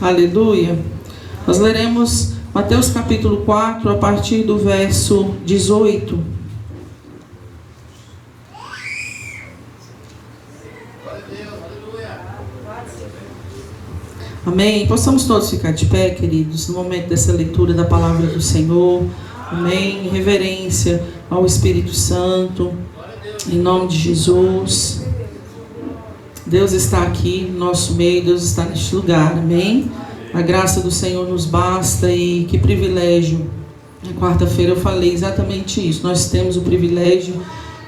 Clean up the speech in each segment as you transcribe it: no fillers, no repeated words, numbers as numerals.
Aleluia. Nós leremos Mateus capítulo 4, a partir do verso 18. Amém. Possamos todos ficar de pé, queridos, no momento dessa leitura da palavra do Senhor. Amém. Em reverência ao Espírito Santo. Em nome de Jesus. Deus está aqui no nosso meio, Deus está neste lugar, amém? A graça do Senhor nos basta e que privilégio. Na quarta-feira eu falei exatamente isso. Nós temos o privilégio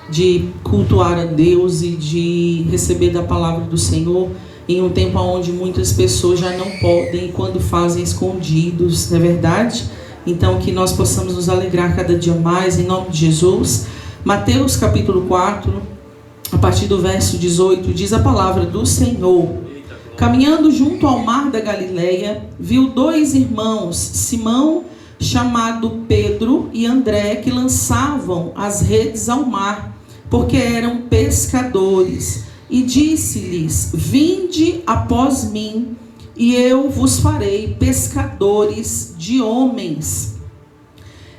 de cultuar a Deus e de receber da palavra do Senhor em um tempo onde muitas pessoas já não podem e quando fazem escondidos, não é verdade? Então que nós possamos nos alegrar cada dia mais em nome de Jesus. Mateus capítulo 4, a partir do verso 18, diz a palavra do Senhor. Caminhando junto ao mar da Galileia, viu dois irmãos, Simão, chamado Pedro, e André, que lançavam as redes ao mar, porque eram pescadores. E disse-lhes: Vinde após mim, e eu vos farei pescadores de homens.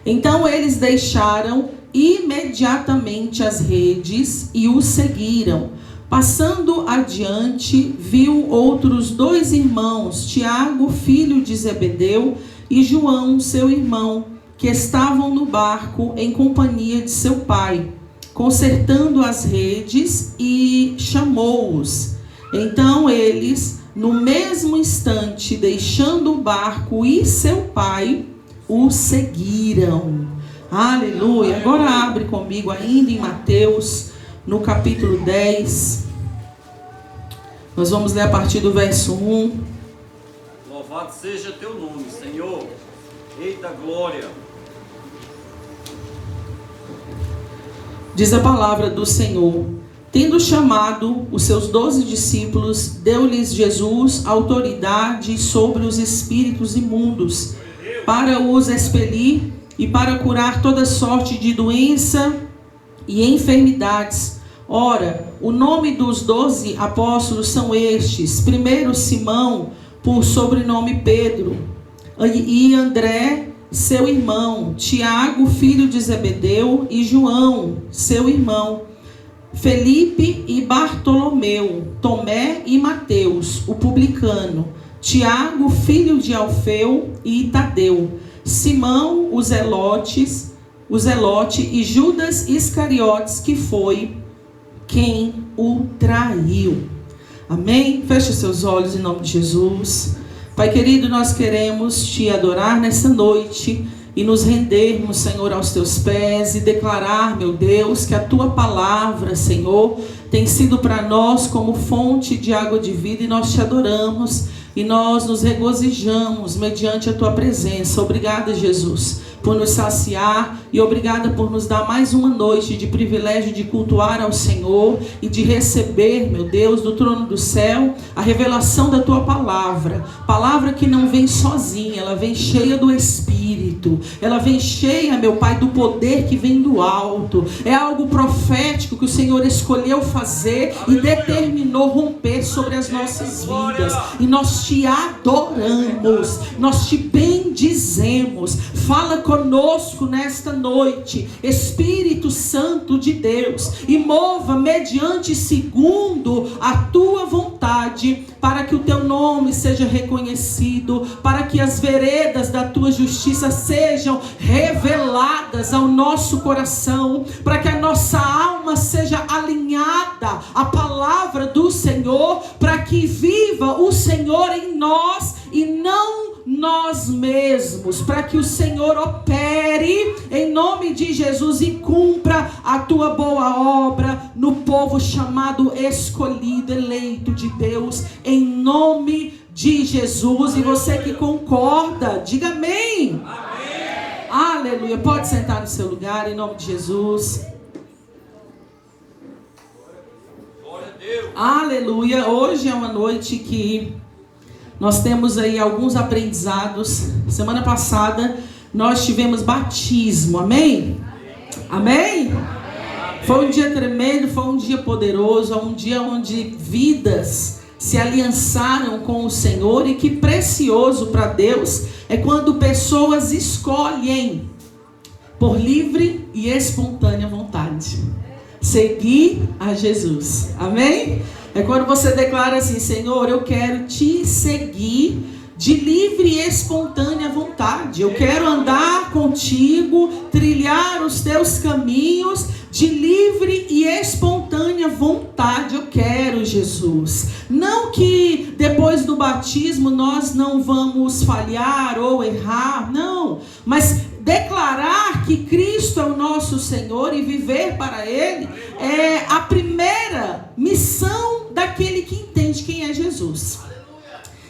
Então eles deixaram imediatamente as redes e o seguiram. Passando adiante, viu outros dois irmãos, Tiago, filho de Zebedeu, e João, seu irmão, que estavam no barco em companhia de seu pai, consertando as redes, e chamou-os. Então eles, no mesmo instante, deixando o barco e seu pai, o seguiram. Aleluia. Agora abre comigo ainda em Mateus, no capítulo 10. Nós vamos ler a partir do verso 1. Louvado seja teu nome, Senhor. Eita glória. Diz a palavra do Senhor: Tendo chamado os seus 12 discípulos, deu-lhes Jesus autoridade sobre os espíritos imundos, para os expelir e para curar toda sorte de doença e enfermidades. Ora, o nome dos 12 apóstolos são estes: primeiro Simão, por sobrenome Pedro, e André, seu irmão, Tiago, filho de Zebedeu, e João, seu irmão, Felipe e Bartolomeu, Tomé e Mateus, o publicano, Tiago, filho de Alfeu, e Tadeu, Simão, o Zelote, e Judas Iscariotes, que foi quem o traiu. Amém? Feche seus olhos em nome de Jesus. Pai querido, nós queremos te adorar nessa noite e nos rendermos, Senhor, aos teus pés e declarar, meu Deus, que a tua palavra, Senhor, tem sido para nós como fonte de água de vida, e nós te adoramos e nós nos regozijamos mediante a tua presença. Obrigada, Jesus, por nos saciar, e obrigada por nos dar mais uma noite de privilégio de cultuar ao Senhor e de receber, meu Deus, do trono do céu, a revelação da tua palavra. Palavra que não vem sozinha, ela vem cheia do Espírito, ela vem cheia, meu Pai, do poder que vem do alto. É algo profético que o Senhor escolheu fazer e determinou romper sobre as nossas vidas. E nós te adoramos, nós te bendizemos. Fala conosco nesta noite, Espírito Santo de Deus, e mova mediante segundo a tua vontade, para que o teu nome seja reconhecido, para que as veredas da tua justiça sejam reveladas ao nosso coração, para que a nossa alma seja alinhada à palavra do Senhor, para que viva o Senhor em nós e não nós mesmos, para que o Senhor opere em nome de Jesus e cumpra a tua boa obra no povo chamado, escolhido, eleito de Deus, em nome de Jesus. E você que concorda, diga amém. Amém. Aleluia. Pode sentar no seu lugar em nome de Jesus. Glória a Deus. Aleluia. Hoje é uma noite que nós temos aí alguns aprendizados. Semana passada nós tivemos batismo, amém? Amém? Amém? Foi um dia tremendo, foi um dia poderoso, um dia onde vidas se aliançaram com o Senhor, e que precioso para Deus é quando pessoas escolhem por livre e espontânea vontade seguir a Jesus. Amém? É quando você declara assim: Senhor, eu quero te seguir de livre e espontânea vontade. Eu quero andar contigo, trilhar os teus caminhos de livre e espontânea vontade. Eu quero, Jesus. Não que depois do batismo nós não vamos falhar ou errar, não. Mas declarar que Cristo é o nosso Senhor e viver para Ele é a primeira missão daquele que entende quem é Jesus.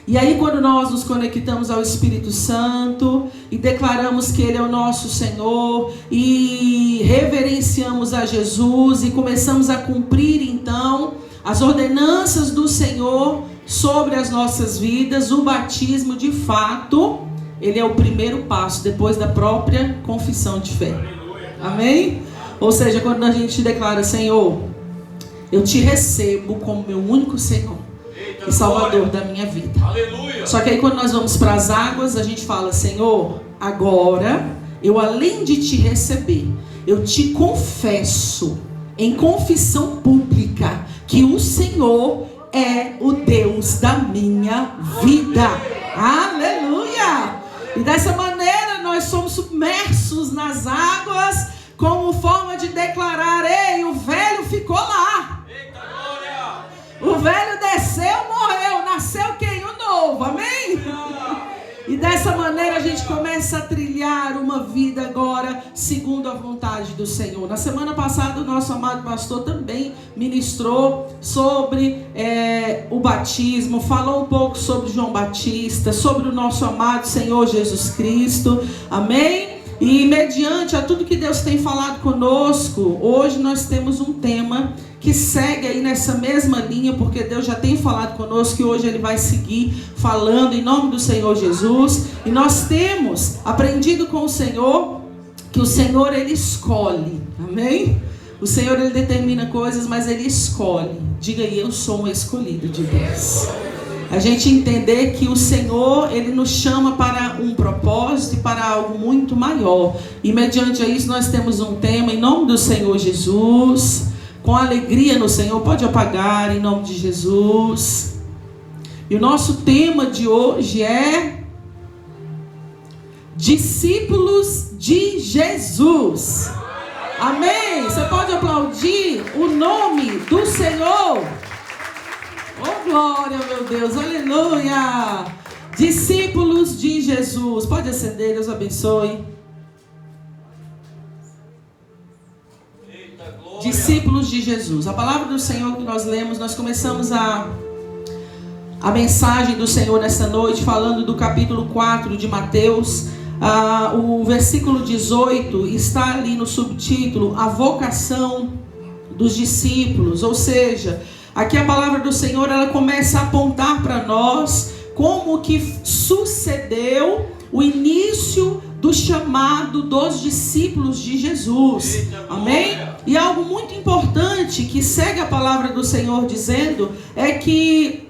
E aí, quando nós nos conectamos ao Espírito Santo e declaramos que Ele é o nosso Senhor e reverenciamos a Jesus e começamos a cumprir então as ordenanças do Senhor sobre as nossas vidas, o batismo de fato, ele é o primeiro passo depois da própria confissão de fé. Amém? Ou seja, quando a gente declara: Senhor, eu te recebo como meu único Senhor e Salvador da minha vida. Aleluia. Só que aí quando nós vamos para as águas, a gente fala: Senhor, agora eu, além de te receber, eu te confesso em confissão pública que o Senhor é o Deus da minha vida. Aleluia! E dessa maneira nós somos submersos nas águas como forma de declarar: ei, o velho ficou lá. Eita glória. O velho desceu, morreu, nasceu quem? O novo, amém? E dessa maneira a gente começa a trilhar uma vida agora segundo a vontade do Senhor. Na semana passada o nosso amado pastor também ministrou sobre o batismo, falou um pouco sobre João Batista, sobre o nosso amado Senhor Jesus Cristo, amém? E mediante a tudo que Deus tem falado conosco, hoje nós temos um tema que segue aí nessa mesma linha, porque Deus já tem falado conosco e hoje Ele vai seguir falando em nome do Senhor Jesus. E nós temos aprendido com o Senhor que o Senhor, Ele escolhe, amém? O Senhor, Ele determina coisas, mas Ele escolhe. Diga aí: eu sou um escolhido de Deus. A gente entender que o Senhor, Ele nos chama para um propósito e para algo muito maior. E mediante a isso nós temos um tema em nome do Senhor Jesus, com alegria no Senhor. Pode apagar em nome de Jesus. E o nosso tema de hoje é discípulos de Jesus. Amém? Você pode aplaudir o nome do Senhor. Oh, glória, meu Deus, aleluia. Discípulos de Jesus. Pode acender, Deus abençoe. Eita glória. Discípulos de Jesus. A palavra do Senhor que nós lemos, nós começamos a mensagem do Senhor nesta noite, falando do capítulo 4 de Mateus. O versículo 18 está ali no subtítulo: a vocação dos discípulos. Ou seja, aqui a palavra do Senhor, ela começa a apontar para nós como que sucedeu o início do chamado dos discípulos de Jesus. Amém? E algo muito importante que segue a palavra do Senhor dizendo é que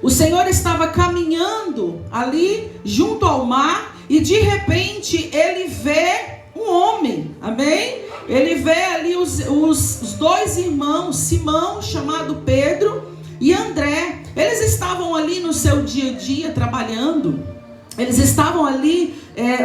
o Senhor estava caminhando ali junto ao mar e de repente Ele vê um homem. Amém? Ele vê ali os dois irmãos, Simão, chamado Pedro, e André. Eles estavam ali no seu dia a dia trabalhando. Eles estavam ali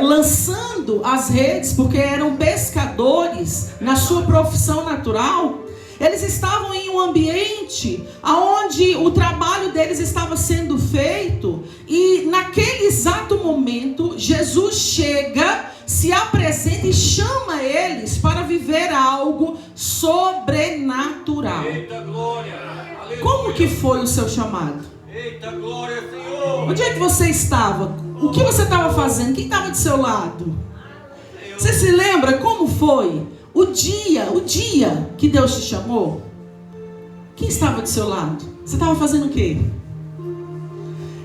lançando as redes, porque eram pescadores na sua profissão natural. Eles estavam em um ambiente onde o trabalho deles estava sendo feito. E naquele exato momento, Jesus chega, se apresenta e chama eles para viver algo sobrenatural. Eita glória. Aleluia. Como que foi o seu chamado? Eita glória, Senhor. Onde é que você estava? O que você estava fazendo? Quem estava do seu lado? Você se lembra como foi o dia que Deus te chamou? Quem estava do seu lado? Você estava fazendo o quê?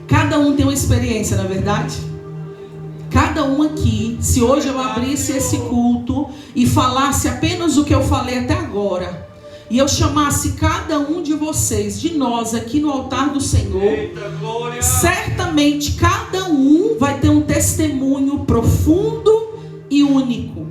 Cada um tem uma experiência, na verdade. Cada um aqui, se hoje eu abrisse esse culto e falasse apenas o que eu falei até agora, e eu chamasse cada um de vocês, de nós aqui no altar do Senhor, certamente cada um vai ter um testemunho profundo e único.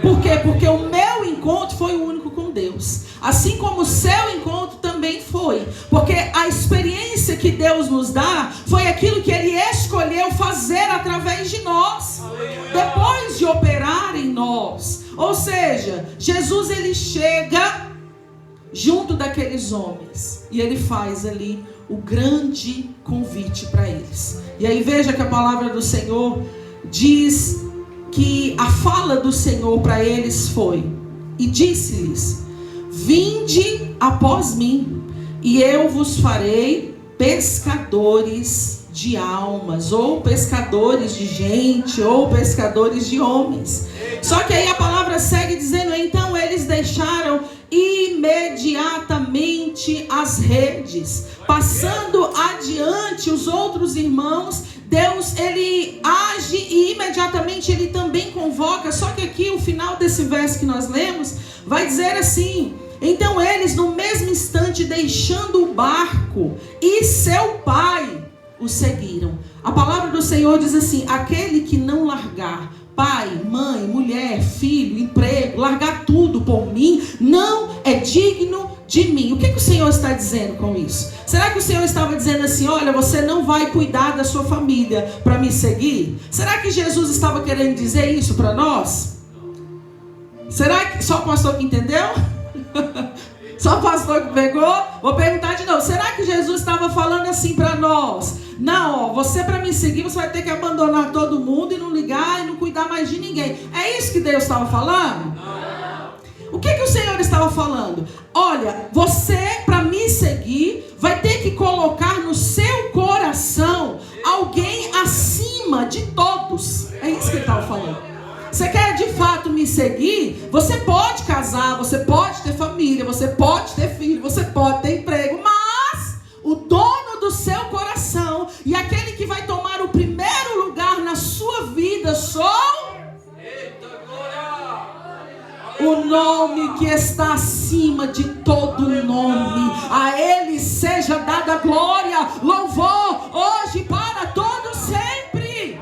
Por quê? Porque o meu encontro foi o único com Deus, assim como o seu encontro também foi, porque a experiência que Deus nos dá foi aquilo que Ele escolheu fazer através de nós, depois de operar em nós. Ou seja, Jesus ele chega junto daqueles homens e ele faz ali o grande convite para eles. E aí veja que a palavra do Senhor diz que a fala do Senhor para eles foi: e disse-lhes: vinde após mim, e eu vos farei pescadores de almas, ou pescadores de gente, ou pescadores de homens. Só que aí a palavra segue dizendo: então eles deixaram imediatamente as redes, passando adiante os outros irmãos. Deus ele age e imediatamente ele também convoca. Só que aqui o final desse verso que nós lemos vai dizer assim: então eles no mesmo instante, deixando o barco e seu pai, o seguiram. A palavra do Senhor diz assim: aquele que não largar pai, mãe, mulher, filho, emprego, largar tudo por mim, não é digno de mim. O que o Senhor está dizendo com isso? Será que o Senhor estava dizendo assim: olha, você não vai cuidar da sua família para me seguir? Será que Jesus estava querendo dizer isso para nós? Será que só o pastor que entendeu? Só o pastor que pegou? Vou perguntar de novo: será que Jesus estava falando assim para nós? Não, ó, você para me seguir, você vai ter que abandonar todo mundo e não ligar e não cuidar mais de ninguém. É isso que Deus estava falando? O que o Senhor estava falando? Olha, você para me seguir vai ter que colocar no seu coração alguém acima de todos. É isso que ele estava falando. Você quer de fato me seguir? Você pode casar, você pode ter família, você pode ter filho, você pode ter emprego, mas o dono do seu coração e aquele que vai tomar o primeiro lugar na sua vida sou o nome que está acima de todo nome. A Ele seja dada glória, louvor, hoje para todos sempre.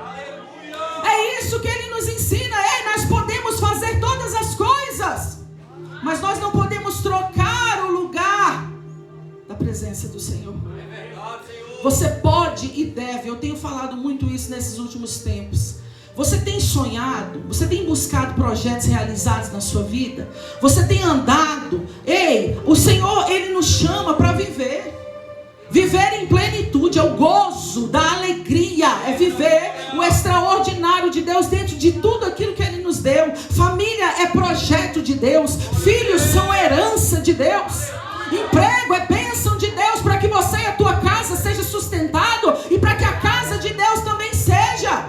É isso que Ele nos ensina. Nós podemos fazer todas as coisas, mas nós não podemos trocar o lugar da presença do Senhor. Você pode e deve, eu tenho falado muito isso nesses últimos tempos. Você tem sonhado, você tem buscado projetos realizados na sua vida, você tem andado. O Senhor ele nos chama para viver em plenitude, é o gozo da alegria, é viver o extraordinário de Deus dentro de tudo aquilo que Ele nos deu. Família é projeto de Deus, filhos são herança de Deus, emprego é bênção de Deus para que você e a tua casa seja sustentado e para que a casa de Deus também seja.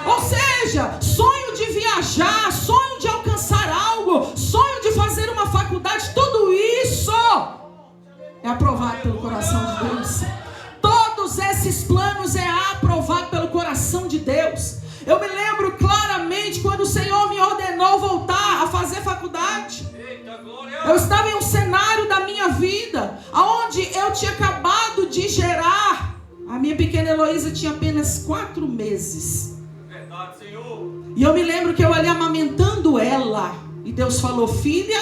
Ou seja, sonho de viajar, sonho de alcançar algo, sonho de fazer uma faculdade, tudo isso é aprovado pelo coração de Deus. Todos esses planos é aprovado pelo coração de Deus. Eu me lembro claramente quando o Senhor me ordenou voltar a fazer faculdade. Eu estava em um cenário da minha vida onde eu tinha acabado de gerar. A minha pequena Heloísa tinha apenas 4 meses. E eu me lembro que eu ali amamentando ela, e Deus falou: filha,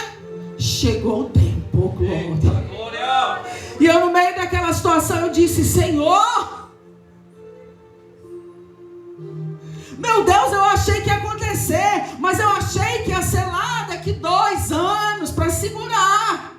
chegou o tempo, glória. E eu no meio daquela situação eu disse: Senhor, meu Deus, eu achei que ia acontecer, mas eu achei que ia ser lá daqui 2 anos para segurar.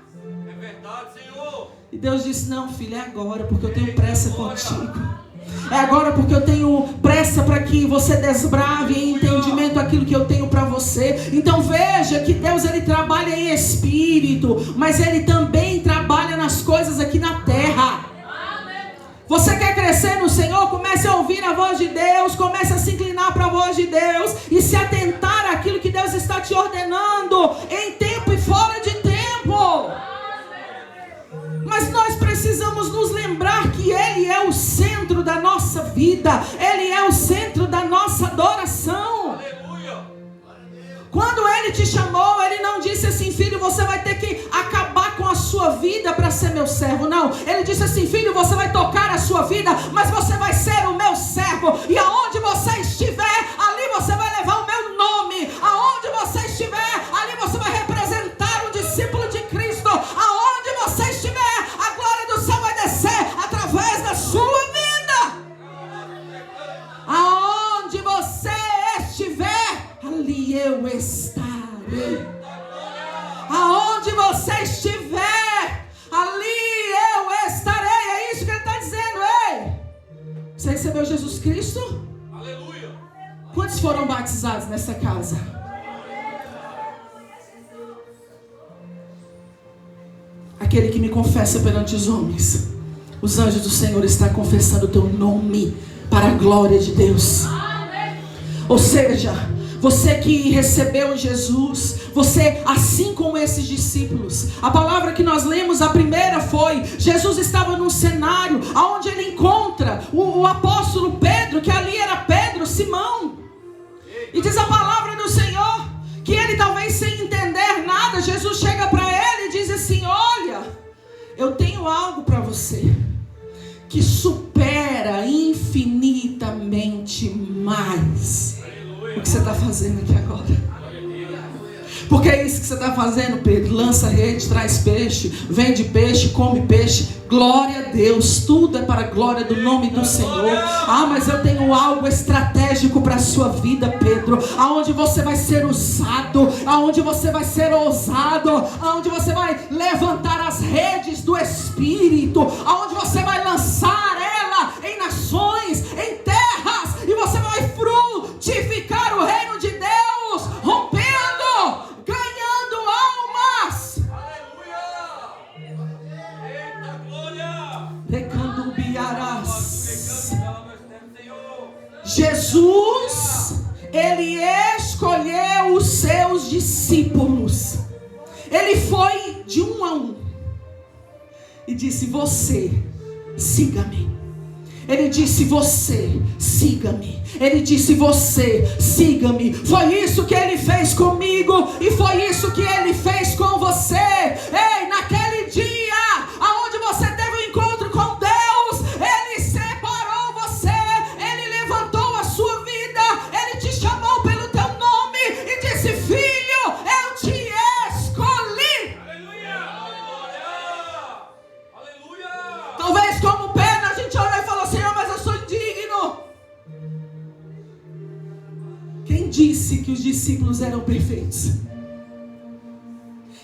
É verdade, Senhor. E Deus disse: não, filha, é agora, porque eu tenho pressa contigo. É agora porque eu tenho pressa para que você desbrave em entendimento aquilo que eu tenho para você. Então veja que Deus ele trabalha em espírito, mas Ele também trabalha nas coisas aqui na terra. Você quer crescer no Senhor? Comece a ouvir a voz de Deus, comece a se inclinar para a voz de Deus e se atentar àquilo que Deus está te ordenando em tempo e fora de tempo. Mas nós precisamos nos lembrar que Ele é o centro da nossa vida, Ele é o centro da nossa adoração. Quando Ele te chamou, Ele não disse assim: filho, você vai ter que acabar sua vida para ser meu servo. Não, ele disse assim: filho, você vai tocar a sua vida, mas você vai ser o meu servo. E aonde você estiver, ali você vai levar o meu nome. Aonde você estiver, ali você vai representar um discípulo de Cristo. Aonde você estiver, a glória do céu vai descer através da sua vida. Aonde você estiver, ali eu estarei. Aonde você estiver, ali eu estarei. É isso que ele está dizendo. Ei, você recebeu Jesus Cristo? Aleluia. Quantos foram batizados nessa casa? Aquele que me confessa perante os homens, os anjos do Senhor estão confessando o teu nome para a glória de Deus. Ou seja, você que recebeu Jesus, você, assim como esses discípulos, a palavra que nós lemos, a primeira foi: Jesus estava num cenário onde ele encontra o apóstolo Pedro, que ali era Pedro, Simão. E diz a palavra do Senhor que ele, talvez sem entender nada, Jesus chega para ele e diz assim: olha, eu tenho algo para você que supera infinitamente mais o que você está fazendo aqui agora. Porque é isso que você está fazendo, Pedro. Lança rede, traz peixe, vende peixe, come peixe. Glória a Deus, tudo é para a glória do nome do Senhor. Ah, mas eu tenho algo estratégico para a sua vida, Pedro. Aonde você vai ser usado, aonde você vai ser ousado, aonde você vai levantar as redes do Espírito, aonde você vai lançar ela em nações, em terras, e você vai frutificar o reino de Deus, rompendo, ganhando almas. Eita glória. Recambiarás. Jesus, ele escolheu os seus discípulos. Ele foi de um a um e disse: você, siga-me. Ele disse: você, siga-me. Ele disse: você, siga-me. Foi isso que ele fez comigo, e foi isso que ele fez com você. Ei, naquele dia aonde você teve um encontro com Deus, ele separou você, ele levantou a sua vida, ele te chamou pelo teu nome e disse: filho, eu te escolhi. Aleluia. Aleluia. Talvez como Pedro, a gente olha e fala: Senhor, mas eu sou indigno. Quem disse que os discípulos eram perfeitos?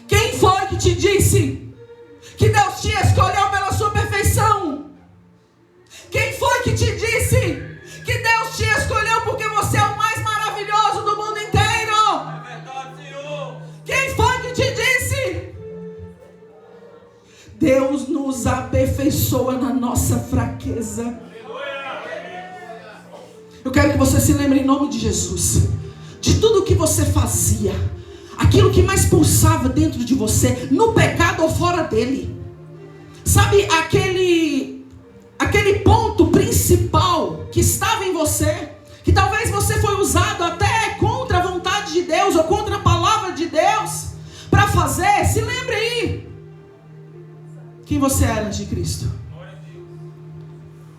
Quem foi que te disse que Deus te escolheu pela sua perfeição? Quem foi que te disse que Deus te escolheu porque você é o mais maravilhoso do mundo inteiro? É verdade, Senhor. Quem foi que te disse? Deus nos aperfeiçoa na nossa fraqueza. Eu quero que você se lembre, em nome de Jesus, de tudo que você fazia, aquilo que mais pulsava dentro de você, no pecado ou fora dele. Sabe aquele ponto principal que estava em você, que talvez você foi usado até contra a vontade de Deus ou contra a palavra de Deus para fazer? Se lembre aí quem você era antes de Cristo.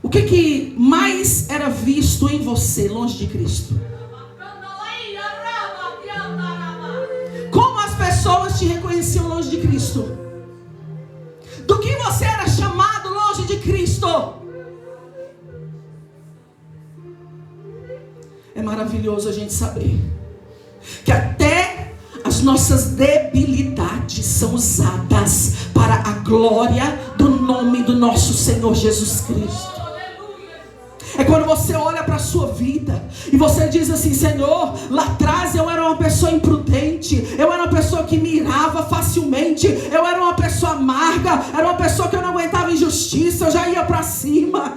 O que mais era visto em você longe de Cristo? Como as pessoas te reconheciam longe de Cristo? Do que você era chamado longe de Cristo? É maravilhoso a gente saber que até as nossas debilidades são usadas para a glória do nome do nosso Senhor Jesus Cristo. É quando você olha para a sua vida e você diz assim: Senhor, lá atrás eu era uma pessoa imprudente, eu era uma pessoa que me irava facilmente, eu era uma pessoa amarga, era uma pessoa que eu não aguentava injustiça, eu já ia para cima.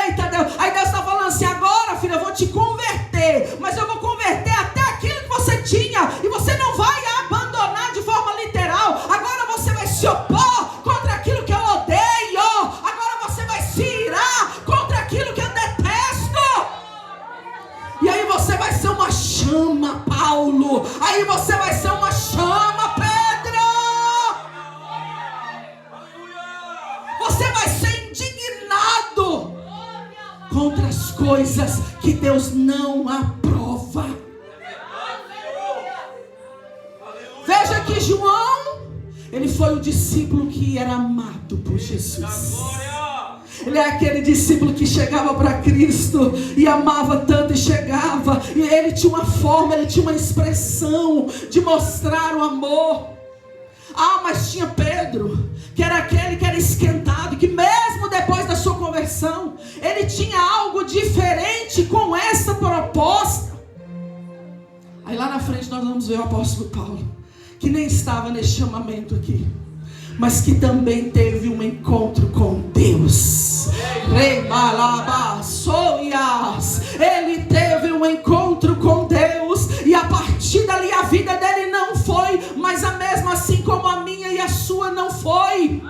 Eita Deus, aí Deus está falando assim: agora filho, eu vou te converter, mas eu vou converter até aquilo que você tinha, e você não vai abandonar de forma literal. Agora você vai se opor contra aquilo que eu odeio, agora você vai se irar contra aquilo que eu detesto. E aí você vai ser uma chama, Paulo. Aí você vai ser uma chama, Pedro. coisas que Deus não aprova. Veja que João, ele foi o discípulo que era amado por Jesus. Ele é aquele discípulo que chegava para Cristo e amava tanto e chegava. E ele tinha uma forma, ele tinha uma expressão de mostrar o amor. Ah, mas tinha Pedro, que era aquele que era esquentado, que mesmo depois da sua conversão, ele tinha algo diferente com essa proposta. Aí lá na frente nós vamos ver o apóstolo Paulo, que nem estava nesse chamamento aqui, mas que também teve um encontro com Deus. Ele teve um encontro com Deus, e a partir dali a vida dele não foi mais a mesma, assim como a minha e a sua não foi.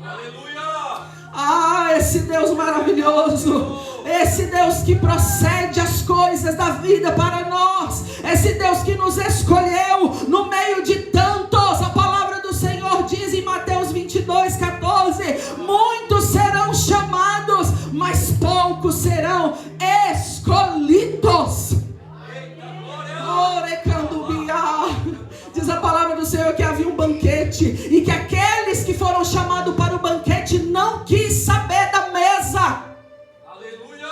Aleluia! Ah, esse Deus maravilhoso, esse Deus que procede as coisas da vida para nós, esse Deus que nos escolheu no meio de tantos. A palavra do Senhor diz em Mateus 22:14: muitos serão chamados, mas poucos serão escolhidos. Diz a palavra do Senhor que havia um banquete, e que aqueles que foram chamados para o banquete não quis saber da mesa. Aleluia!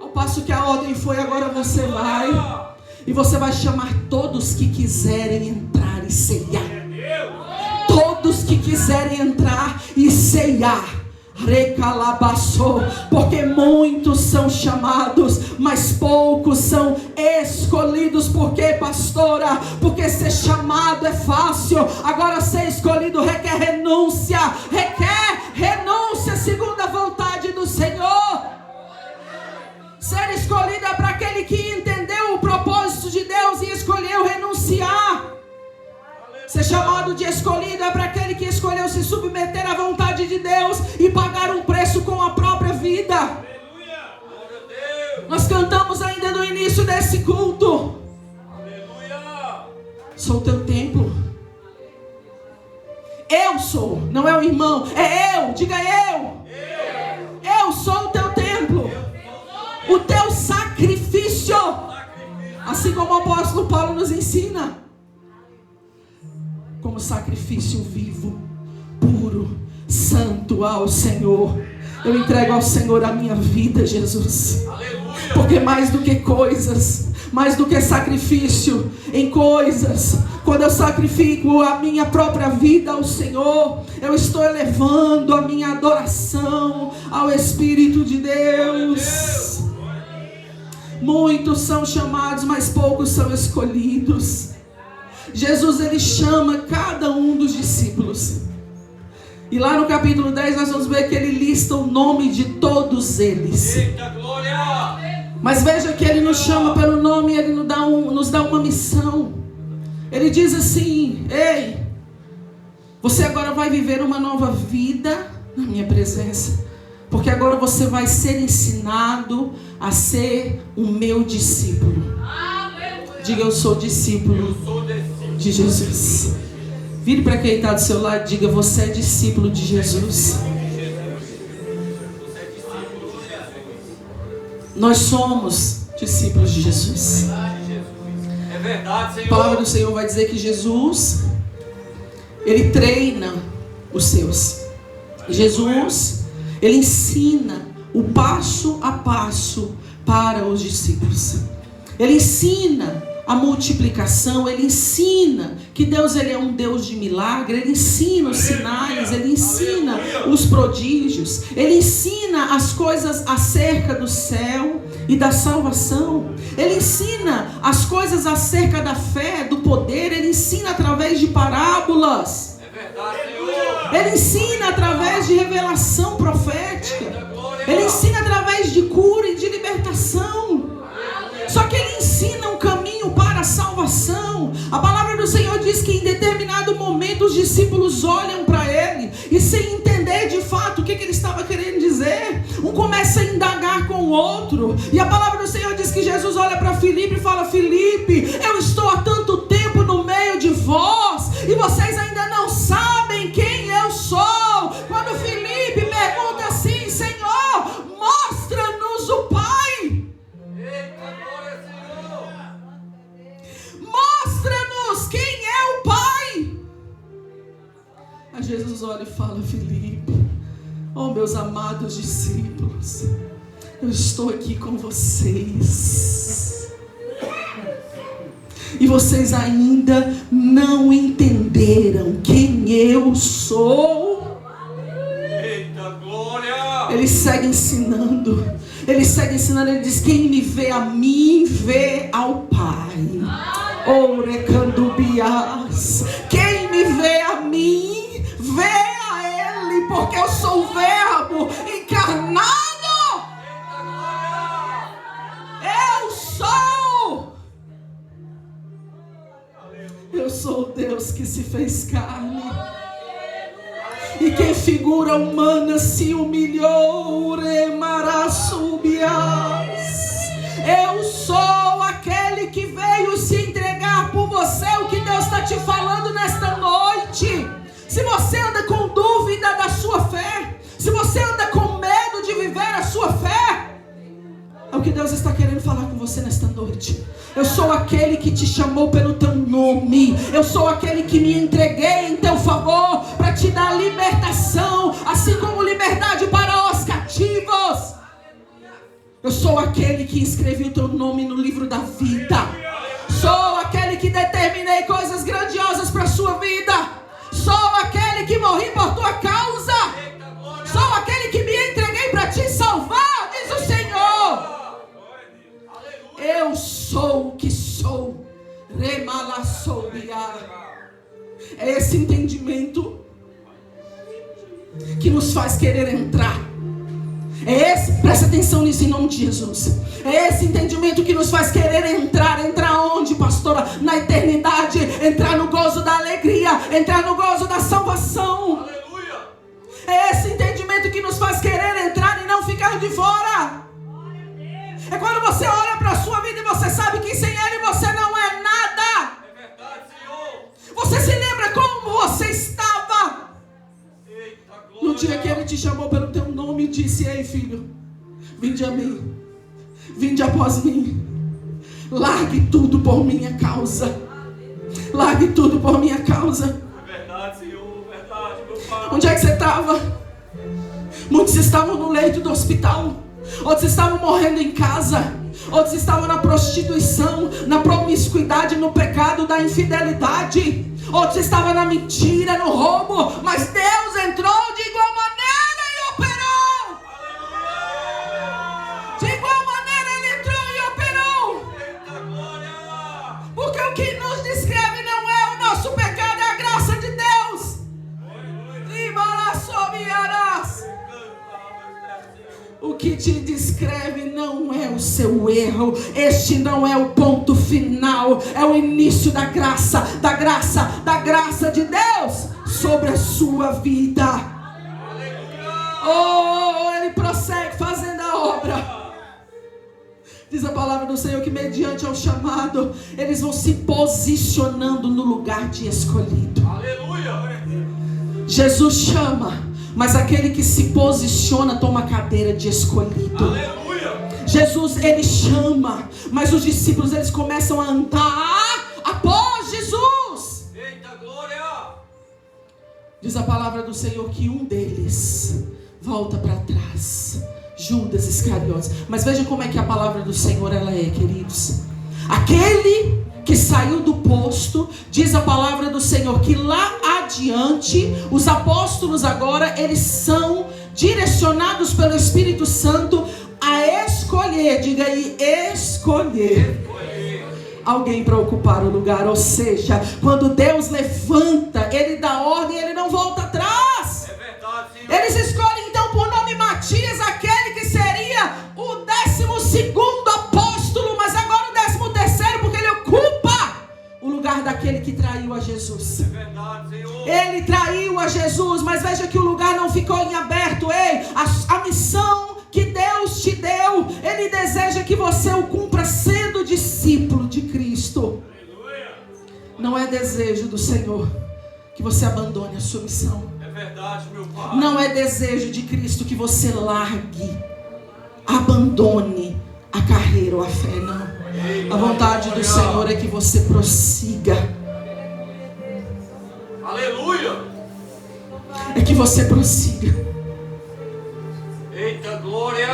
Ao passo que a ordem foi: agora você vai, e você vai chamar todos que quiserem entrar e ceiar. Todos que quiserem entrar e ceiar. Recalabaçou, porque muitos são chamados, mas poucos são escolhidos. Por quê, pastora? Porque ser chamado é fácil, agora ser escolhido requer renúncia segundo a vontade do Senhor. Ser escolhido é para aquele que entendeu o propósito de Deus e escolheu renunciar. Ser chamado de escolhido é para aquele que escolheu se submeter à vontade de Deus e pagar um preço com a própria vida. Aleluia! Glória a Deus! Nós cantamos ainda no início desse culto: Aleluia! sou teu templo. Eu sou, não é o irmão, é eu. Diga eu. Eu sou o teu templo, o teu sacrifício. Assim como o apóstolo Paulo nos ensina, como sacrifício vivo, puro, santo ao Senhor. Eu entrego ao Senhor a minha vida, Jesus. Aleluia! Porque mais do que coisas, mais do que sacrifício em coisas, quando eu sacrifico a minha própria vida ao Senhor, eu estou elevando a minha adoração ao Espírito de Deus. Muitos são chamados, mas poucos são escolhidos. Jesus, ele chama cada um dos discípulos, e lá no capítulo 10 nós vamos ver que ele lista o nome de todos eles. Eita glória! Mas veja que ele nos chama pelo nome, ele nos dá uma missão. Ele diz assim: ei, você agora vai viver uma nova vida na minha presença, porque agora você vai ser ensinado a ser o meu discípulo. Diga: eu sou discípulo de Jesus. Vire para quem está do seu lado e diga: você é discípulo de Jesus. Nós somos discípulos de Jesus. É verdade, Senhor. A palavra do Senhor vai dizer que Jesus, ele treina os seus. Jesus, ele ensina o passo a passo para os discípulos. Ele ensina a multiplicação, ele ensina que Deus, ele é um Deus de milagre, ele ensina os sinais, ele ensina os prodígios, ele ensina as coisas acerca do céu e da salvação, ele ensina as coisas acerca da fé, do poder, ele ensina através de parábolas, É verdade, Senhor. ele ensina através de revelação profética, ele ensina através de cura e de libertação. Só que ele ensina um caminho para a salvação. A palavra do Senhor diz que em determinado momento os discípulos olham para ele e, sem entender de fato o que ele estava querendo dizer, um começa a indagar com o outro. E a palavra do Senhor diz que Jesus olha para Filipe e fala: Filipe, eu estou há tanto tempo no meio de vós e vocês ainda não sabem quem eu sou. Quando Filipe pergunta assim: Senhor, mostra-nos o Pai. Jesus olha e fala: Filipe, oh meus amados discípulos, eu estou aqui com vocês. E vocês ainda não entenderam quem eu sou. Eita glória! Ele segue ensinando. Ele diz: quem me vê a mim, vê ao Pai. Orecandubias. Quem me vê a mim, vê a Ele, porque eu sou o Verbo encarnado. Eu sou. Eu sou o Deus que se fez carne. E que em figura humana se humilhou. Remarasubias. Eu sou aquele que veio se entregar por você. O que Deus está te falando nesta noite? Se você anda com dúvida da sua fé, se você anda com medo de viver a sua fé, é o que Deus está querendo falar com você nesta noite. Eu sou aquele que te chamou pelo teu nome. Eu sou aquele que me entreguei em teu favor para te dar libertação, assim como liberdade para os cativos. Eu sou aquele que escrevi o teu nome no livro da vida. Sou aquele que determinei coisas grandiosas para a sua vida. Sou aquele que morri por tua causa. Sou aquele que me entreguei para te salvar, diz o Senhor. Eu sou o que sou. É esse entendimento que nos faz querer entrar. Presta atenção nisso em nome de Jesus. É esse entendimento que nos faz querer entrar. Entrar onde, pastora? Na eternidade. Entrar no gozo da alegria. Entrar no gozo da salvação. Aleluia! É esse entendimento que nos faz querer entrar e não ficar de fora. É quando você olha para a sua vida e você sabe que sem Ele você não é nada. É verdade, Senhor. Você se lembra como você estava Eita glória! no dia que Ele te chamou pelo teu nome e disse: ei filho, vinde a mim, vinde após mim, largue tudo por minha causa. Largue tudo por minha causa. É verdade, Senhor, verdade, meu Pai. Onde é que você estava? Muitos estavam no leito do hospital. Outros estavam morrendo em casa. Outros estavam na prostituição, na promiscuidade, no pecado da infidelidade. Outros estavam na mentira, no roubo. Mas Deus entrou de igual maneira e operou. De igual maneira Ele entrou e operou. Eita glória! Porque o que nos descreve não é o nosso pecado, é a graça de Deus. O que te descreve não é o seu erro. Este não é o ponto final. É o início da graça, da graça, da graça de Deus sobre a sua vida. Oh, Ele prossegue fazendo a obra. Diz a palavra do Senhor que mediante ao chamado, eles vão se posicionando no lugar de escolhido. Aleluia! Jesus chama, mas aquele que se posiciona toma a cadeira de escolhido. Aleluia! Jesus, Ele chama, mas os discípulos, eles começam a andar após Jesus. Eita glória! Diz a palavra do Senhor que um deles volta para trás, Judas Iscariotes. Mas veja como é que a palavra do Senhor ela é, queridos. Aquele que saiu do posto, diz a palavra do Senhor que lá adiante, os apóstolos agora, eles são direcionados pelo Espírito Santo a escolher, diga aí, escolher alguém para ocupar o lugar. Ou seja, quando Deus levanta, Ele dá ordem, Ele não volta atrás. É verdade, Senhor. Eles escolhem então por nome Matias, aquele que seria o 12º apóstolo, mas agora o 13º, porque ele ocupa o lugar daquele que traiu a Jesus. É verdade, Senhor. Ele traiu a Jesus, mas veja que o lugar não ficou em aberto. Ei, a missão que Deus te deu, Ele deseja que você o cumpra sendo discípulo de Cristo. Aleluia! Não é desejo do Senhor que você abandone a sua missão. É verdade, meu Pai. Não é desejo de Cristo que você largue, abandone a carreira ou a fé, não. A vontade do Senhor é que você prossiga. Aleluia! é que você prossiga. Eita glória.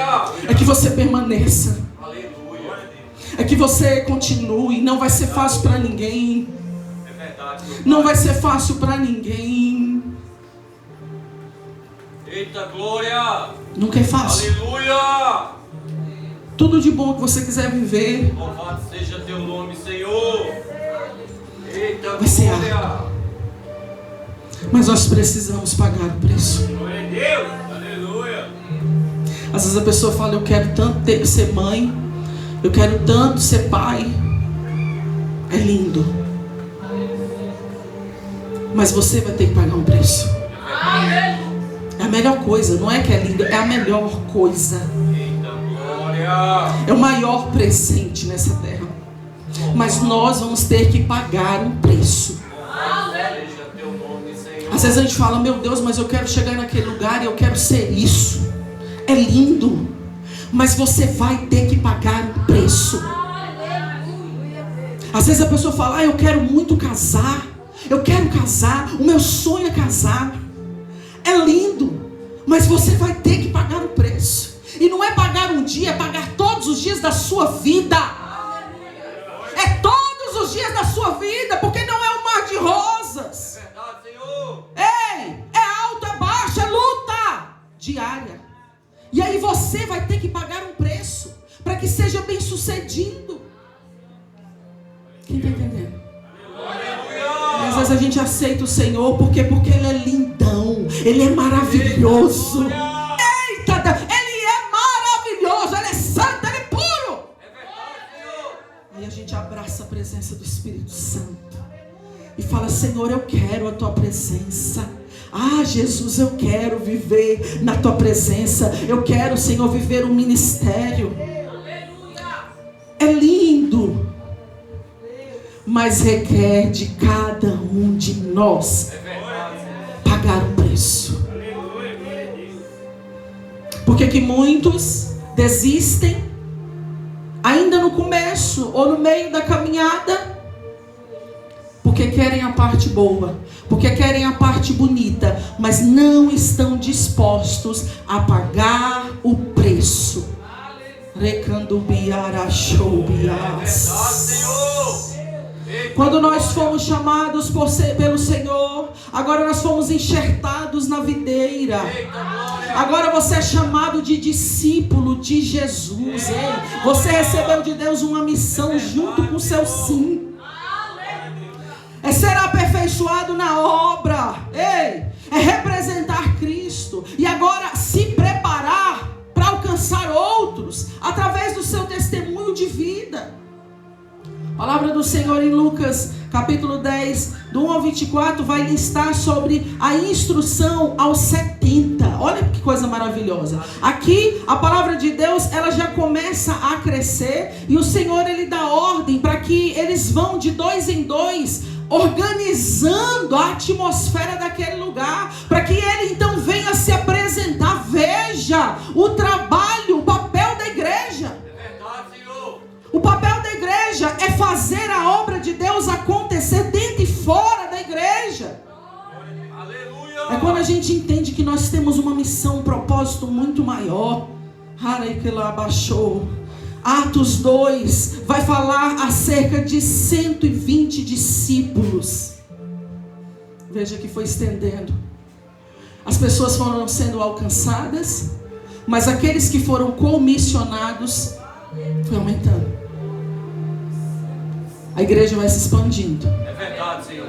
É que você permaneça. Aleluia. É que você continue. Não vai ser fácil para ninguém. É verdade. Não vai ser fácil para ninguém. Eita glória. Nunca é fácil. Aleluia. Tudo de bom que você quiser viver Louvado seja teu nome, Senhor. Eita vai ser glória. Mas nós precisamos pagar o preço. Glória a Deus. Aleluia. Às vezes a pessoa fala: eu quero tanto ser mãe, eu quero tanto ser pai. É lindo, mas você vai ter que pagar um preço. É a melhor coisa, não é que é lindo, é a melhor coisa. Eita glória. É o maior presente nessa terra. Mas nós vamos ter que pagar um preço. Seja teu nome, Senhor. Às vezes a gente fala: meu Deus, mas eu quero chegar naquele lugar e eu quero ser isso. É lindo, mas você vai ter que pagar um preço. Às vezes a pessoa fala: eu quero muito casar. Eu quero casar, o meu sonho é casar. É lindo, mas você vai ter que pagar o preço. E não é pagar um dia, é pagar todos os dias da sua vida. É todos os dias da sua vida, porque não é um mar de rosas. É verdade, Senhor. Ei, é alto, é baixo, é luta diária. E aí você vai ter que pagar um preço para que seja bem sucedido. Quem está entendendo? E às vezes a gente aceita o Senhor porque Ele é lindão, Ele é maravilhoso. Eita, Ele é maravilhoso, Ele é santo, Ele é puro. É verdade, Senhor. Aí a gente abraça a presença do Espírito Santo e fala: Senhor, eu quero a Tua presença. Ah, Jesus, eu quero viver na Tua presença. Eu quero, Senhor, viver um ministério. É lindo, mas requer de cada um de nós pagar o preço. Porque que muitos desistem ainda no começo ou no meio da caminhada, porque querem a parte boa, porque querem a parte bonita, mas não estão dispostos a pagar o preço. Quando nós fomos chamados pelo Senhor, agora nós fomos enxertados na videira. Agora você é chamado de discípulo de Jesus. Ei? Você recebeu de Deus uma missão junto com o seu sim. É ser aperfeiçoado na obra. Ei, é representar Cristo. E agora se preparar para alcançar outros através do seu testemunho de vida. A palavra do Senhor em Lucas capítulo 10, do 1 ao 24, vai listar sobre a instrução aos 70. Olha que coisa maravilhosa. Aqui a palavra de Deus, ela já começa a crescer, e o Senhor, ele dá ordem para que eles vão de 2 em 2 organizando a atmosfera daquele lugar, para que ele então venha se apresentar. Veja o trabalho, o papel da igreja. É verdade, Senhor. O papel da igreja é fazer a obra de Deus acontecer dentro e fora da igreja. Aleluia. É quando a gente entende que nós temos uma missão, um propósito muito maior. Atos 2 vai falar acerca de 120 discípulos. Veja que foi estendendo. As pessoas foram sendo alcançadas, mas aqueles que foram comissionados foi aumentando. A igreja vai se expandindo. É verdade, Senhor.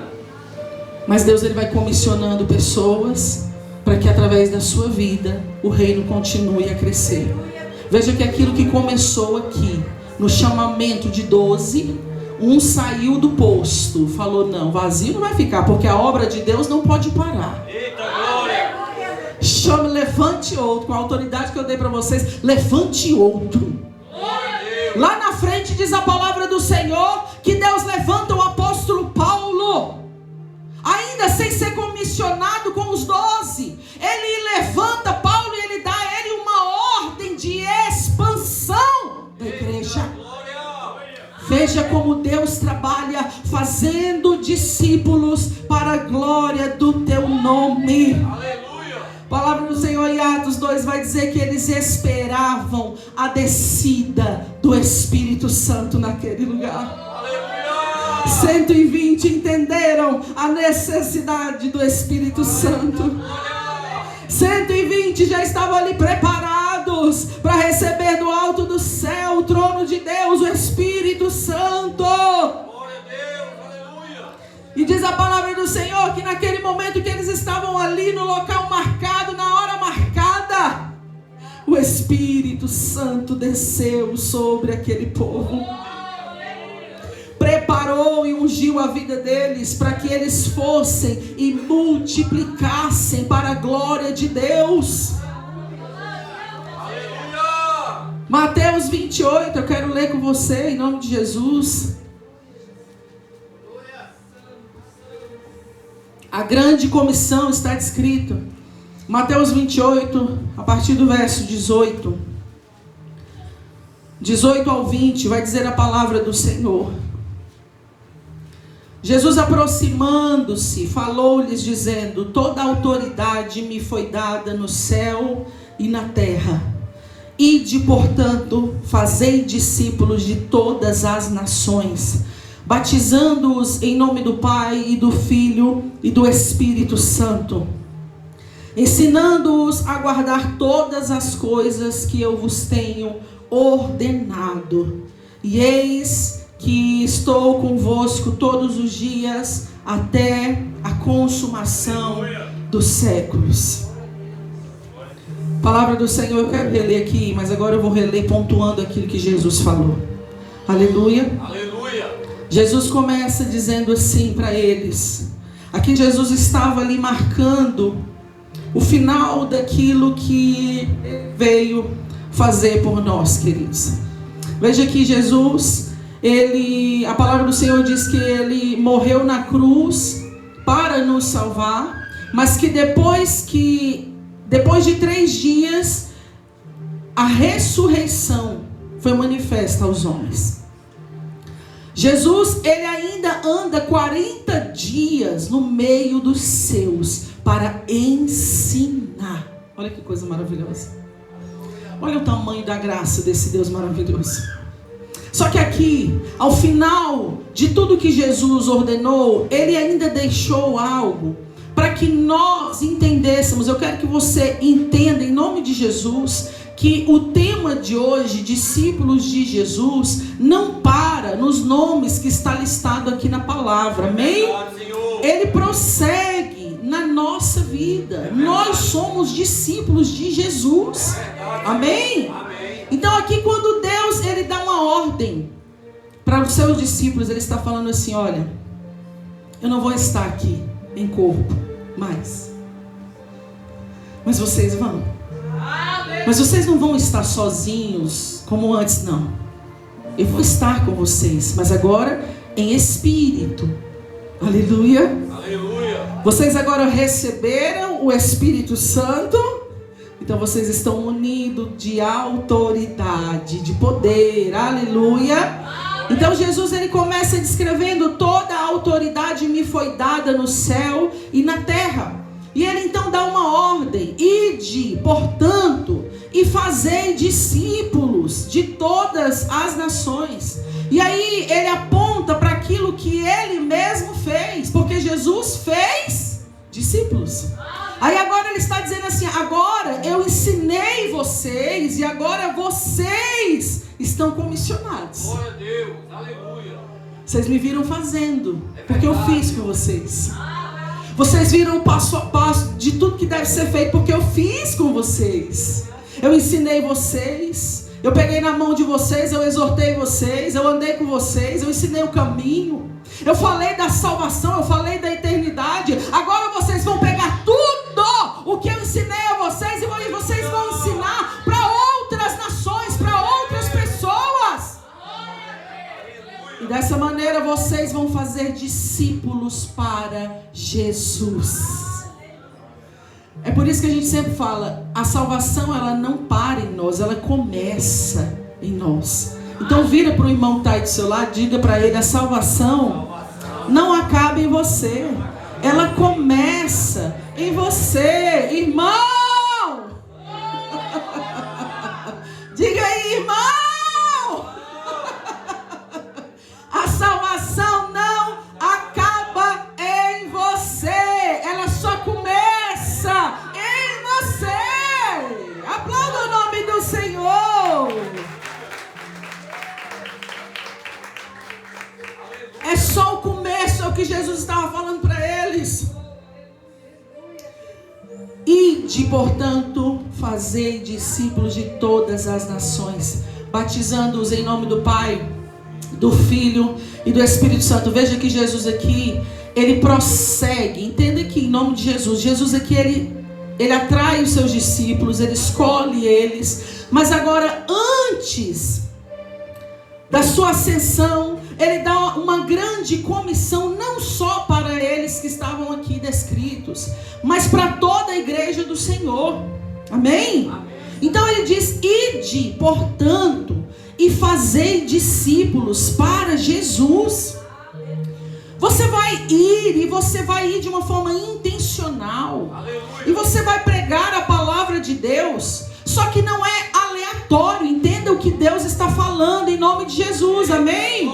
Mas Deus, ele vai comissionando pessoas para que através da sua vida o reino continue a crescer. Veja que aquilo que começou aqui no chamamento de 12, um saiu do posto, falou: não, vazio não vai ficar, porque a obra de Deus não pode parar. Eita glória. Chame, levante outro, com a autoridade que eu dei para vocês, levante outro. Lá na frente diz a palavra do Senhor que Deus levanta o apóstolo Paulo, ainda sem ser comissionado com os 12. Ele levanta Paulo e ele dá a ele uma ordem de expansão da igreja. Veja como Deus trabalha fazendo discípulos para a glória do teu nome. Aleluia. A palavra do Senhor em Atos 2 vai dizer que eles esperavam a descida do Espírito Santo naquele lugar. Aleluia! 120 entenderam a necessidade do Espírito Santo. 120 já estavam ali preparados para receber do alto do céu o trono de Deus, o Espírito Santo. Glória a Deus, aleluia! E diz a palavra do Senhor que naquele momento que eles estavam ali no local marcado, na hora marcada, o Espírito Santo desceu sobre aquele povo. Preparou e ungiu a vida deles para que eles fossem e multiplicassem para a glória de Deus. Aleluia! Mateus 28, eu quero ler com você em nome de Jesus. A grande comissão está descrito. Mateus 28, a partir do verso 18. 18 ao 20, vai dizer a palavra do Senhor. Jesus, aproximando-se, falou-lhes dizendo: toda autoridade me foi dada no céu e na terra. Ide, portanto, fazei discípulos de todas as nações, batizando-os em nome do Pai e do Filho e do Espírito Santo, ensinando-os a guardar todas as coisas que eu vos tenho ordenado. E eis que estou convosco todos os dias até a consumação dos séculos. A palavra do Senhor eu quero reler aqui, mas agora eu vou reler pontuando aquilo que Jesus falou. Aleluia. Aleluia! Jesus começa dizendo assim para eles. Aqui Jesus estava ali marcando o final daquilo que veio fazer por nós, queridos. Veja que Jesus, a palavra do Senhor diz que ele morreu na cruz para nos salvar, mas que depois de 3 dias, a ressurreição foi manifesta aos homens. Jesus, ele ainda anda 40 dias no meio dos seus para ensinar. Olha que coisa maravilhosa. Olha o tamanho da graça desse Deus maravilhoso. Só que aqui, ao final de tudo que Jesus ordenou, ele ainda deixou algo para que nós entendêssemos. Eu quero que você entenda, em nome de Jesus, que o tema de hoje, discípulos de Jesus, não para nos nomes que está listado aqui na palavra, amém? Ele prossegue na nossa vida. Nós somos discípulos de Jesus, amém? Então aqui quando Deus ele dá uma ordem para os seus discípulos, ele está falando assim: olha, eu não vou estar aqui em corpo mais, mas vocês vão. Mas vocês não vão estar sozinhos como antes, não. Eu vou estar com vocês, mas agora em espírito. Aleluia. Aleluia. Vocês agora receberam o Espírito Santo, então vocês estão munidos de autoridade, de poder. Aleluia. Então Jesus ele começa descrevendo: toda a autoridade me foi dada no céu e na terra. E ele então dá uma ordem: ide, portanto, e fazei discípulos de todas as nações. E aí ele aponta para aquilo que ele mesmo fez, porque Jesus fez discípulos. Aí agora ele está dizendo assim: agora eu ensinei vocês e agora vocês estão comissionados. Glória a Deus, aleluia. Vocês me viram fazendo, porque eu fiz com vocês. Vocês viram o passo a passo de tudo que deve ser feito, porque eu fiz com vocês. Eu ensinei vocês, eu peguei na mão de vocês, eu exortei vocês, eu andei com vocês, eu ensinei o caminho. Eu falei da salvação, eu falei da eternidade. Agora vocês vão pegar tudo o que eu ensinei a vocês e vocês vão ensinar para outras nações, para outras pessoas. E dessa maneira vocês vão fazer discípulos para Jesus. É por isso que a gente sempre fala: a salvação ela não para em nós, ela começa em nós. Então vira para o irmão que está aí do seu lado, diga para ele: a salvação não acaba em você, ela começa em você, irmão. o que Jesus estava falando para eles. Ide, portanto, fazei discípulos de todas as nações, batizando-os em nome do Pai, do Filho e do Espírito Santo. Veja que Jesus aqui, ele prossegue. Entenda que em nome de Jesus, Jesus aqui ele atrai os seus discípulos, ele escolhe eles, mas agora antes da sua ascensão, ele dá uma grande comissão, não só para eles que estavam aqui descritos, mas para toda a igreja do Senhor. Amém? Amém. Então ele diz: ide, portanto, e fazei discípulos para Jesus. Você vai ir, e você vai ir de uma forma intencional. Aleluia. E você vai pregar a palavra de Deus. Só que não é aleatório. Entenda o que Deus está falando em nome de Jesus. Amém?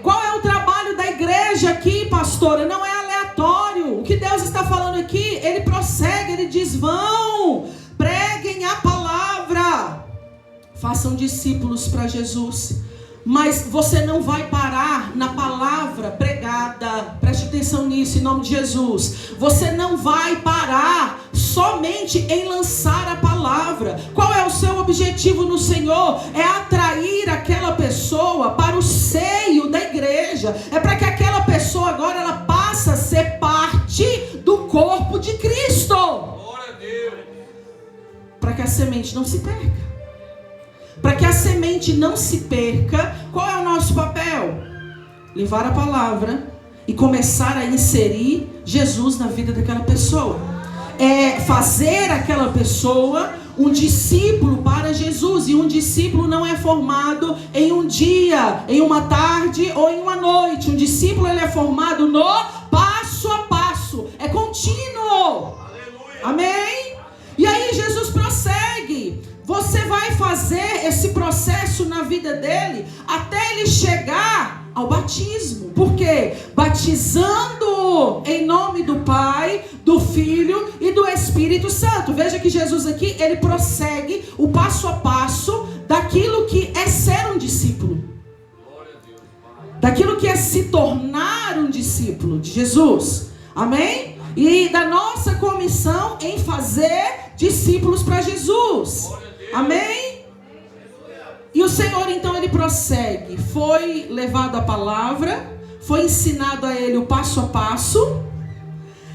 Qual é o trabalho da igreja aqui, pastora? Não é aleatório. O que Deus está falando aqui, ele prossegue, ele diz: vão, preguem a palavra, façam discípulos para Jesus. Mas você não vai parar na palavra pregada. Preste atenção nisso, em nome de Jesus. Você não vai parar somente em lançar a palavra. Qual é o seu objetivo no Senhor? É atrair aquela pessoa para o seio da igreja. É para que aquela pessoa agora ela passe a ser parte do corpo de Cristo. Glória a Deus. Para que a semente não se perca. Para que a semente não se perca, qual é o nosso papel? Levar a palavra e começar a inserir Jesus na vida daquela pessoa. É fazer aquela pessoa um discípulo para Jesus. E um discípulo não é formado em um dia, em uma tarde ou em uma noite. Um discípulo ele é formado no passo a passo. É contínuo. Aleluia. Amém? E aí Jesus prossegue. Você vai fazer esse processo na vida dele até ele chegar ao batismo. Por quê? Batizando em nome do Pai, do Filho e do Espírito Santo. Veja que Jesus aqui, ele prossegue o passo a passo daquilo que é ser um discípulo. Daquilo que é se tornar um discípulo de Jesus. Amém? E da nossa comissão em fazer discípulos para Jesus. Amém? E o Senhor então ele prossegue. Foi levado a palavra, foi ensinado a ele o passo a passo.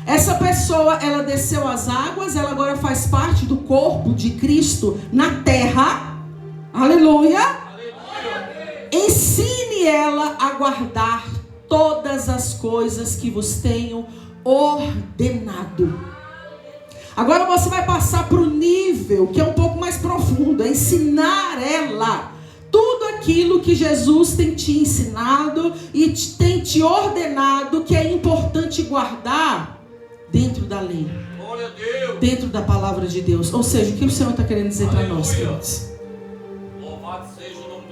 Essa pessoa ela desceu as águas, ela agora faz parte do corpo de Cristo na terra. Aleluia. Aleluia. Ensine ela a guardar todas as coisas que vos tenho ordenado. Agora você vai passar para o nível que é um pouco mais profundo, é ensinar ela tudo aquilo que Jesus tem te ensinado e tem te ordenado que é importante guardar dentro da lei, dentro da palavra de Deus. Ou seja, o que o Senhor está querendo dizer para nós, queridos?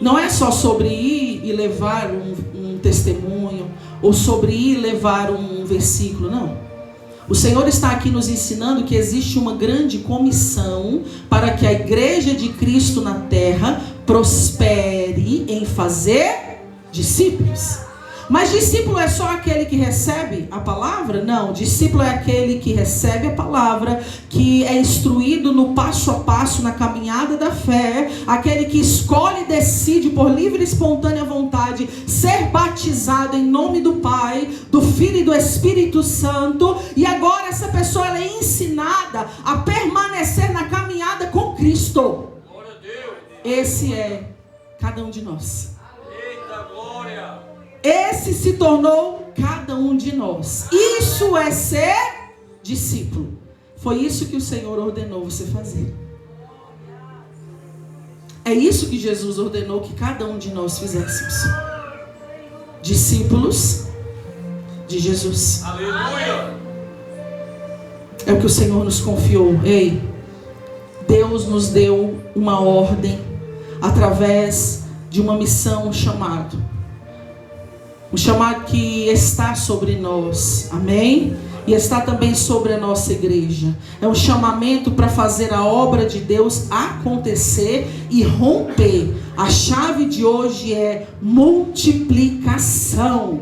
Não é só sobre ir e levar um testemunho, ou sobre ir e levar um versículo, não. O Senhor está aqui nos ensinando que existe uma grande comissão para que a igreja de Cristo na terra prospere em fazer discípulos. Mas discípulo é só aquele que recebe a palavra? Não, discípulo é aquele que recebe a palavra, que é instruído no passo a passo, na caminhada da fé, aquele que escolhe e decide por livre e espontânea vontade ser batizado em nome do Pai, do Filho e do Espírito Santo, e agora essa pessoa ela é ensinada a permanecer na caminhada com Cristo. Esse é cada um de nós. Esse se tornou cada um de nós. Isso é ser discípulo. Foi isso que o Senhor ordenou você fazer. É isso que Jesus ordenou que cada um de nós fizéssemos. Discípulos de Jesus. Aleluia! É o que o Senhor nos confiou. Ei, Deus nos deu uma ordem através de uma missão, um chamado que está sobre nós, amém? E está também sobre a nossa igreja. É um chamamento para fazer a obra de Deus acontecer e romper. A chave de hoje é multiplicação.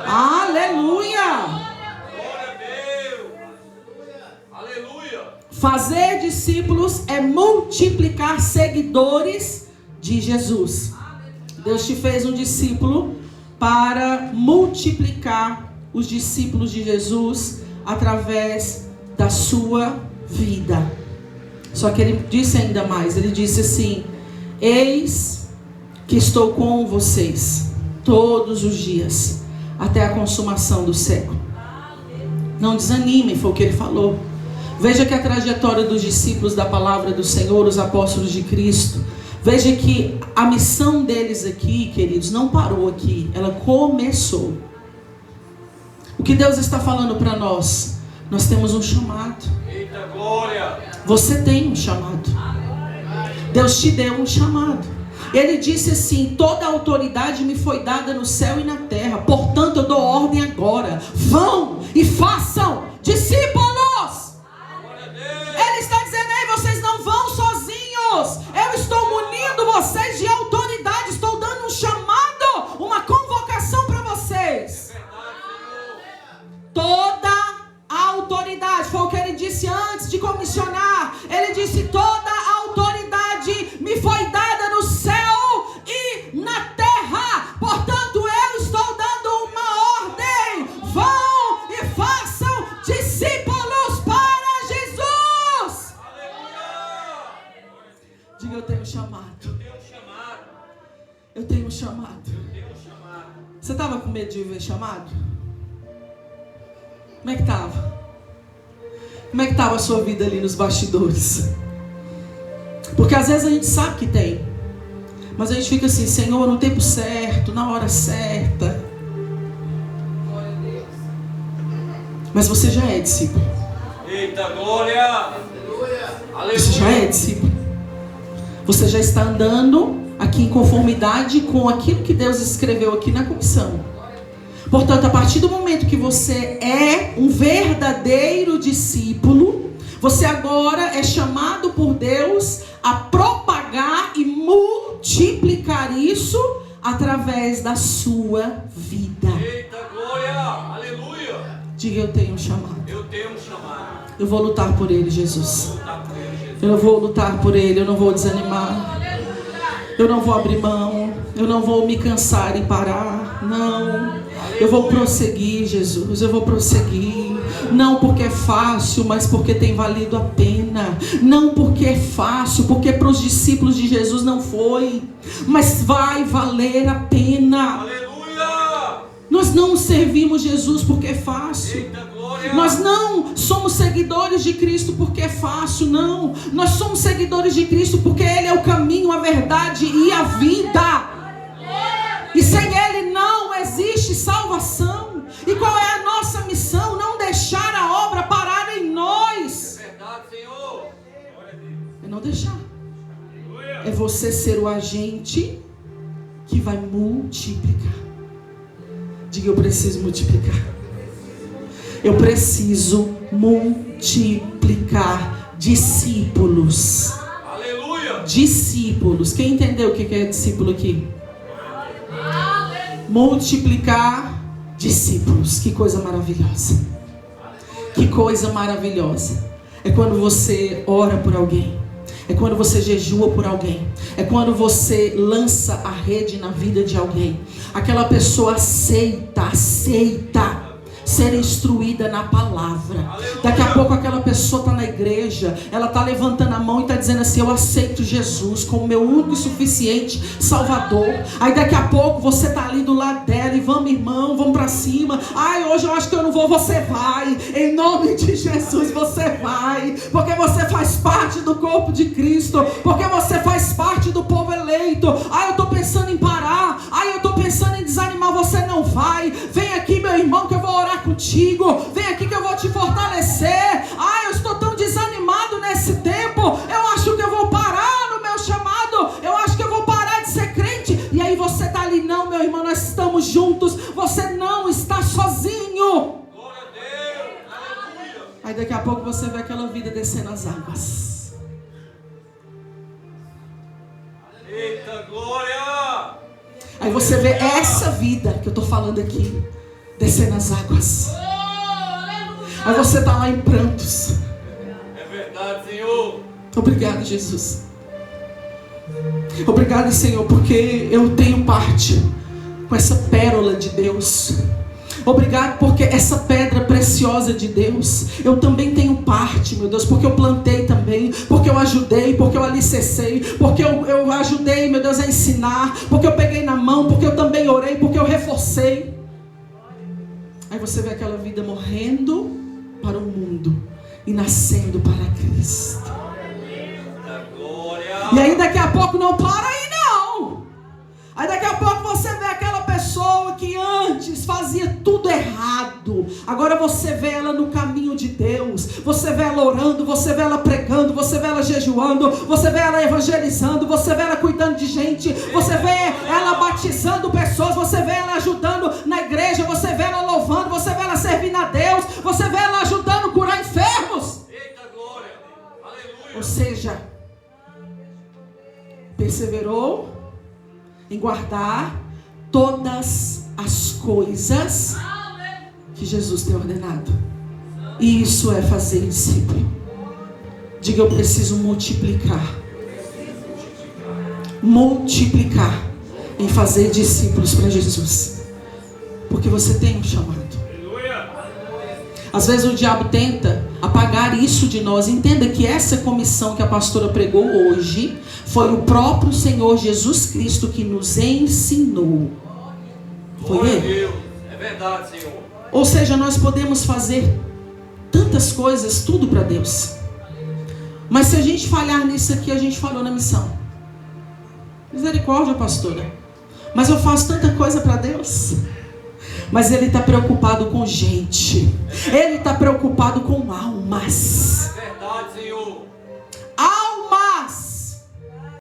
Aleluia! Glória a Deus. Aleluia. Fazer discípulos é multiplicar seguidores de Jesus. Deus te fez um discípulo para multiplicar os discípulos de Jesus através da sua vida. Só que ele disse ainda mais, ele disse assim: eis que estou com vocês todos os dias, até a consumação do século. Não desanimem, foi o que ele falou. Veja que a trajetória dos discípulos da palavra do Senhor, os apóstolos de Cristo, veja que a missão deles aqui, queridos, não parou aqui, ela começou. O que Deus está falando para nós? Nós temos um chamado. Eita glória. Você tem um chamado. Deus te deu um chamado. Ele disse assim: toda a autoridade me foi dada no céu e na terra, portanto eu dou ordem agora, vão e façam discípulos. Ele está dizendo: ei, vocês não vão sozinhos, eu estou munindo vocês de autoridade, estou dando um chamado, uma convocação para vocês. Toda a autoridade, foi o que ele disse antes de comissionar. Ele disse: toda a autoridade me foi dada no céu e na terra, portanto eu estou dando uma ordem, vão e façam discípulos para Jesus. Diga: eu tenho um chamado. Eu tenho um chamado. Você estava com medo de ver chamado? Como é que estava? Como é que estava a sua vida ali nos bastidores? Porque às vezes a gente sabe que tem, mas a gente fica assim: Senhor, no tempo certo, na hora certa. Mas você já é discípulo. Eita glória. Você já é discípulo. Você já está andando aqui em conformidade com aquilo que Deus escreveu aqui na comissão. Portanto, a partir do momento que você é um verdadeiro discípulo, você agora é chamado por Deus a propagar e multiplicar isso através da sua vida. Eita glória. Aleluia. Diga: eu tenho um chamado. Eu tenho um chamado. Eu vou lutar por ele, Jesus. Lutar por ele, Jesus. Eu vou lutar por ele, eu não vou desanimar. Eu não vou abrir mão. Eu não vou me cansar e parar. Não. Eu vou prosseguir, Jesus. Eu vou prosseguir. Não porque é fácil, mas porque tem valido a pena. Não porque é fácil, porque para os discípulos de Jesus não foi. Mas vai valer a pena. Aleluia. Nós não servimos Jesus porque é fácil. Eita glória. Nós não somos seguidores de Cristo porque é fácil, não. Nós somos seguidores de Cristo porque Ele é o caminho, a verdade e a vida. E sem Ele não existe salvação. E qual é a nossa missão? Não deixar a obra parar em nós. É verdade, Senhor. É não deixar. É você ser o agente que vai multiplicar. Diga: eu preciso multiplicar. Eu preciso multiplicar discípulos. Aleluia. Discípulos. Quem entendeu o que é discípulo aqui? Multiplicar discípulos. Que coisa maravilhosa. Que coisa maravilhosa. É quando você ora por alguém. É quando você jejua por alguém. É quando você lança a rede na vida de alguém. Aquela pessoa aceita ser instruída na palavra. Daqui a pouco aquela pessoa está na igreja, ela está levantando a mão e está dizendo assim: eu aceito Jesus como meu único e suficiente Salvador. Aí daqui a pouco você está ali do lado dela e vamos, irmão, vamos para cima. Ai, hoje eu acho que eu não vou. Você vai, em nome de Jesus, você vai, porque você faz parte do corpo de Cristo, porque você faz parte do povo eleito. Ai, eu estou pensando em parar. Ai, eu estou pensando em desanimar. Você não vai. Vem aqui, meu irmão, que eu vou orar contigo. Vem aqui que eu vou te fortalecer. Ai, eu estou tão desanimado nesse tempo. Eu acho que eu vou parar no meu chamado. Eu acho que eu vou parar de ser crente. E aí você está ali: não, meu irmão, nós estamos juntos. Você não está sozinho. Glória a Deus. Aleluia. Aí daqui a pouco você vê aquela vida descendo as águas. Eita glória. Aí você vê essa vida que eu estou falando aqui. descer nas águas. Aí você está lá em prantos. É verdade, Senhor. Obrigado, Jesus. Obrigado, Senhor, porque eu tenho parte com essa pérola de Deus. Obrigado porque essa pedra preciosa de Deus, eu também tenho parte, meu Deus, porque eu plantei também, porque eu ajudei, porque eu alicercei, porque eu ajudei, meu Deus, a ensinar, porque eu peguei na mão, porque eu também orei, porque eu reforcei. Aí você vê aquela vida morrendo para o mundo e nascendo para Cristo. E aí daqui a pouco não para aí não. Aí daqui a pouco você vê aquela pessoa que antes fazia tudo errado. Agora você vê ela no caminho de Deus. Você vê ela orando, você vê ela pregando, você vê ela jejuando, você vê ela evangelizando, você vê ela cuidando de gente, você vê ela batizando pessoas, você vê ela ajudando na igreja, você vê ela louvando, você vê ela servindo a Deus, você vê ela ajudando a curar enfermos. Eita glória. Aleluia. Ou seja, perseverou em guardar todas as coisas que Jesus tem ordenado. E isso é fazer discípulo. Diga: eu preciso multiplicar. Multiplicar em fazer discípulos para Jesus. Porque você tem um chamado. Às vezes o diabo tenta apagar isso de nós. Entenda que essa comissão que a pastora pregou hoje foi o próprio Senhor Jesus Cristo que nos ensinou. Foi Ele. É verdade, Senhor. Ou seja, nós podemos fazer tantas coisas, tudo para Deus. Mas se a gente falhar nisso aqui, a gente falhou na missão. Misericórdia, pastora. Mas eu faço tanta coisa para Deus. Mas Ele está preocupado com gente. Ele está preocupado com almas. É verdade, Senhor.